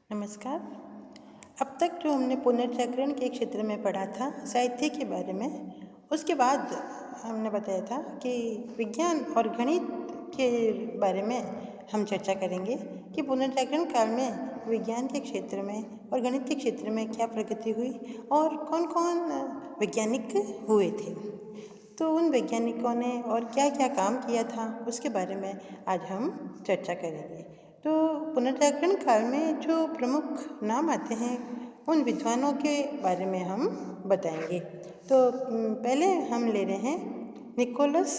नमस्कार। अब तक जो हमने पुनर्जागरण के क्षेत्र में पढ़ा था साहित्य के बारे में, उसके बाद हमने बताया था कि विज्ञान और गणित के बारे में हम चर्चा करेंगे कि पुनर्जागरण काल में विज्ञान के क्षेत्र में और गणित के क्षेत्र में क्या प्रगति हुई और कौन कौन वैज्ञानिक हुए थे। तो उन वैज्ञानिकों ने और क्या क्या काम किया था उसके बारे में आज हम चर्चा करेंगे। तो पुनर्जागरण काल में जो प्रमुख नाम आते हैं उन विद्वानों के बारे में हम बताएंगे। तो पहले हम ले रहे हैं निकोलस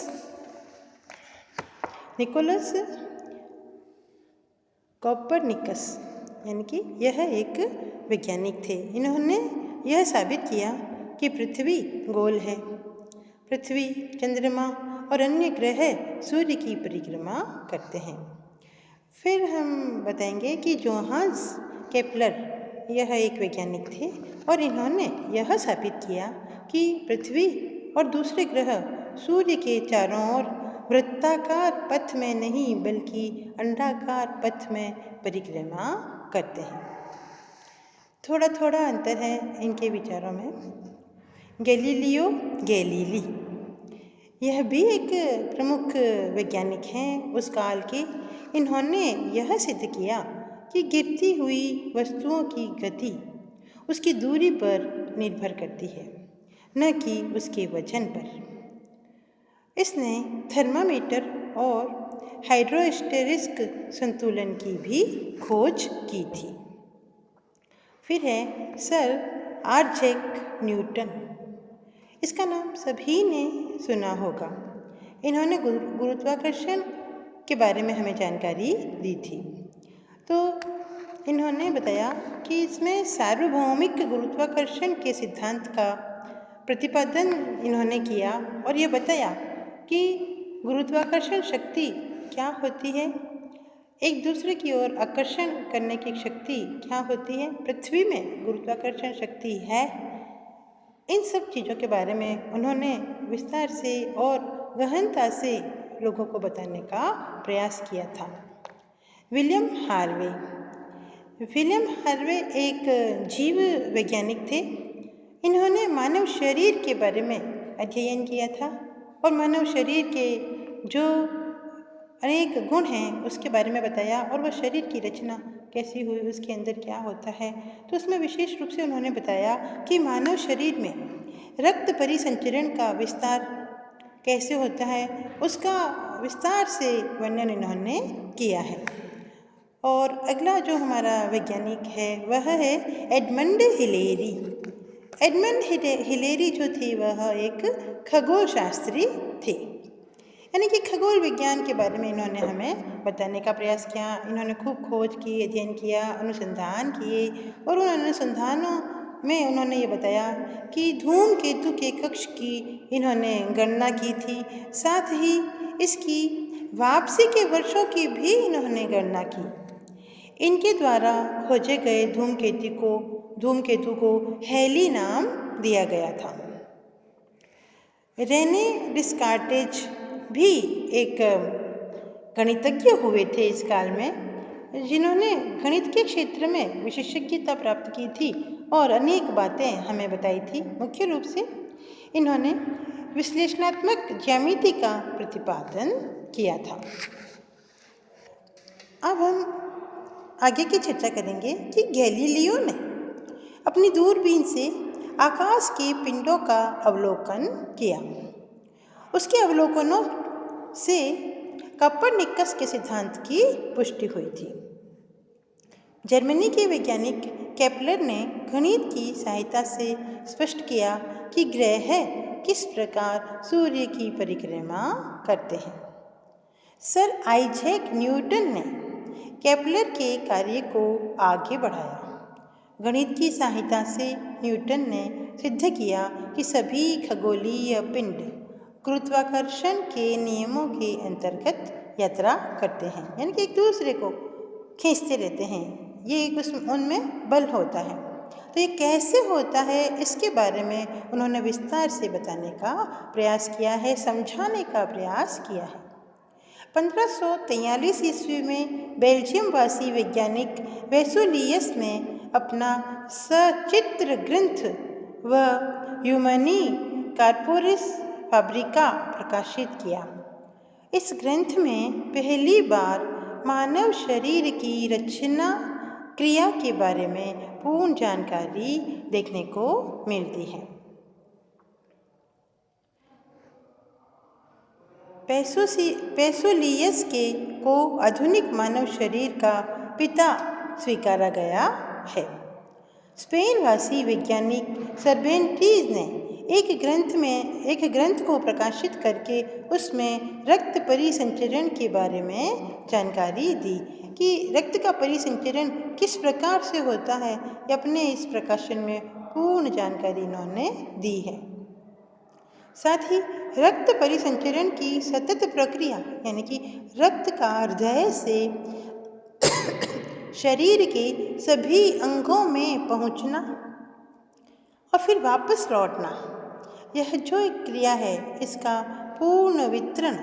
कोपरनिकस, यानी कि यह एक वैज्ञानिक थे। इन्होंने यह साबित किया कि पृथ्वी गोल है। पृथ्वी, चंद्रमा और अन्य ग्रह सूर्य की परिक्रमा करते हैं। फिर हम बताएंगे कि जोहान्स केपलर यह एक वैज्ञानिक थे और इन्होंने यह साबित किया कि पृथ्वी और दूसरे ग्रह सूर्य के चारों ओर वृत्ताकार पथ में नहीं बल्कि अंडाकार पथ में परिक्रमा करते हैं। थोड़ा थोड़ा अंतर है इनके विचारों में। गैलीलियो गैलीली यह भी एक प्रमुख वैज्ञानिक हैं उस काल के। इन्होंने यह सिद्ध किया कि गिरती हुई वस्तुओं की गति उसकी दूरी पर निर्भर करती है, न कि उसके वजन पर। इसने थर्मामीटर और हाइड्रोस्टेरिक संतुलन की भी खोज की थी। फिर है सर आइजैक न्यूटन। इसका नाम सभी ने सुना होगा। इन्होंने गुरुत्वाकर्षण के बारे में हमें जानकारी दी थी। तो इन्होंने बताया कि इसमें सार्वभौमिक गुरुत्वाकर्षण के सिद्धांत का प्रतिपादन इन्होंने किया और ये बताया कि गुरुत्वाकर्षण शक्ति क्या होती है, एक दूसरे की ओर आकर्षण करने की शक्ति क्या होती है, पृथ्वी में गुरुत्वाकर्षण शक्ति है। इन सब चीज़ों के बारे में उन्होंने विस्तार से और गहनता से लोगों को बताने का प्रयास किया था। विलियम हार्वे एक जीव वैज्ञानिक थे। इन्होंने मानव शरीर के बारे में अध्ययन किया था और मानव शरीर के जो अनेक गुण हैं उसके बारे में बताया और वह शरीर की रचना कैसी हुई, उसके अंदर क्या होता है। तो उसमें विशेष रूप से उन्होंने बताया कि मानव शरीर में रक्त परिसंचरण का विस्तार कैसे होता है, उसका विस्तार से वर्णन इन्होंने किया है। और अगला जो हमारा वैज्ञानिक है वह है एडमंड हिलेरी। एडमंड हिलेरी जो थे वह एक खगोल शास्त्री थे, यानी कि खगोल विज्ञान के बारे में इन्होंने हमें बताने का प्रयास किया। इन्होंने खूब खोज की, अध्ययन किया, अनुसंधान किए और उन अनुसंधानों में उन्होंने ये बताया कि धूमकेतु के कक्ष की इन्होंने गणना की थी। साथ ही इसकी वापसी के वर्षों की भी इन्होंने गणना की। इनके द्वारा खोजे गए धूमकेतु को हेली नाम दिया गया था। रेने डिस्कार्टेज भी एक गणितज्ञ हुए थे इस काल में, जिन्होंने गणित के क्षेत्र में विशेषज्ञता प्राप्त की थी और अनेक बातें हमें बताई थी। मुख्य रूप से इन्होंने विश्लेषणात्मक ज्यामिति का प्रतिपादन किया था। अब हम आगे की चर्चा करेंगे कि गैलीलियो ने अपनी दूरबीन से आकाश के पिंडों का अवलोकन किया। उसके अवलोकनों से कोपरनिकस के सिद्धांत की पुष्टि हुई थी। जर्मनी के वैज्ञानिक केपलर ने गणित की सहायता से स्पष्ट किया कि ग्रह किस प्रकार सूर्य की परिक्रमा करते हैं। सर आइजैक न्यूटन ने केपलर के कार्य को आगे बढ़ाया। गणित की सहायता से न्यूटन ने सिद्ध किया कि सभी खगोलीय पिंड गुरुत्वाकर्षण के नियमों के अंतर्गत यात्रा करते हैं, यानी कि एक दूसरे को खींचते रहते हैं। ये एक उनमें बल होता है। तो ये कैसे होता है इसके बारे में उन्होंने विस्तार से बताने का प्रयास किया है, समझाने का प्रयास किया है। 1543 ईस्वी में बेल्जियम वासी वैज्ञानिक वेसुलियस ने अपना सचित्र ग्रंथ व ह्यूमनी कॉर्पोरिस फैब्रिका प्रकाशित किया। इस ग्रंथ में पहली बार मानव शरीर की रचना क्रिया के बारे में पूर्ण जानकारी देखने को मिलती है। वेसुलियस को आधुनिक मानव शरीर का पिता स्वीकारा गया है। स्पेन वासी वैज्ञानिक सर्वेंटीज ने एक ग्रंथ को प्रकाशित करके उसमें रक्त परिसंचरण के बारे में जानकारी दी कि रक्त का परिसंचरण किस प्रकार से होता है। अपने इस प्रकाशन में पूर्ण जानकारी इन्होंने दी है। साथ ही रक्त परिसंचरण की सतत प्रक्रिया यानी कि रक्त का हृदय से शरीर के सभी अंगों में पहुंचना और फिर वापस लौटना, यह जो एक क्रिया है इसका पूर्ण विवरण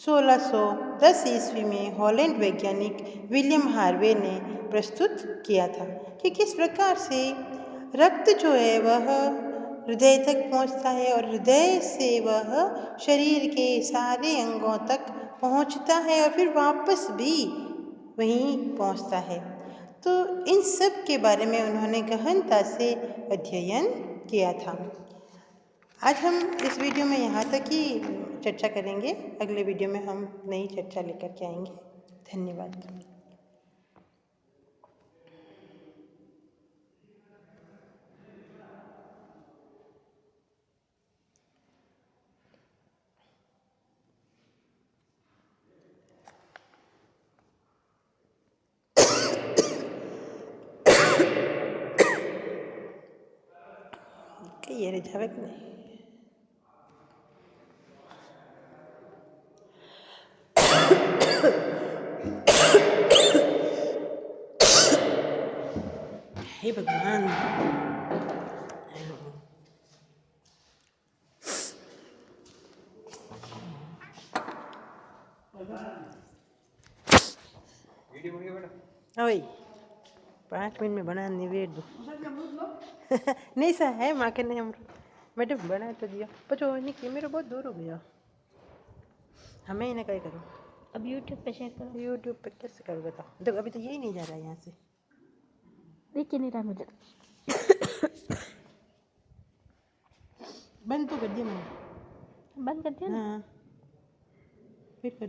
1610 ईस्वी में हॉलैंड वैज्ञानिक विलियम हार्वे ने प्रस्तुत किया था कि किस प्रकार से रक्त जो है वह हृदय तक पहुंचता है और हृदय से वह शरीर के सारे अंगों तक पहुंचता है और फिर वापस भी वहीं पहुंचता है। तो इन सब के बारे में उन्होंने गहनता से अध्ययन किया था। आज हम इस वीडियो में यहाँ तक ही चर्चा करेंगे। अगले वीडियो में हम नई चर्चा लेकर के आएंगे। धन्यवाद। ये रिझावे कि नहीं? हे भगवान, ओए 5 मिनट में बना निवेद दो। नहीं सा है माँ के नहीं, हम मैडम बना तो दिया पर जो नहीं कि मेरा बहुत दूर हो गया। हमें इन्हें क्या करूँ? अब यूट्यूब पे शेयर करो। यूट्यूब पे कैसे करूँ बताओ? देखो अभी तो यही नहीं जा रहा है यहाँ से। देखिए नहीं रहा मुझे। बंद तो कर दिया मैंने। बंद कर दिया ना? हाँ फिर कर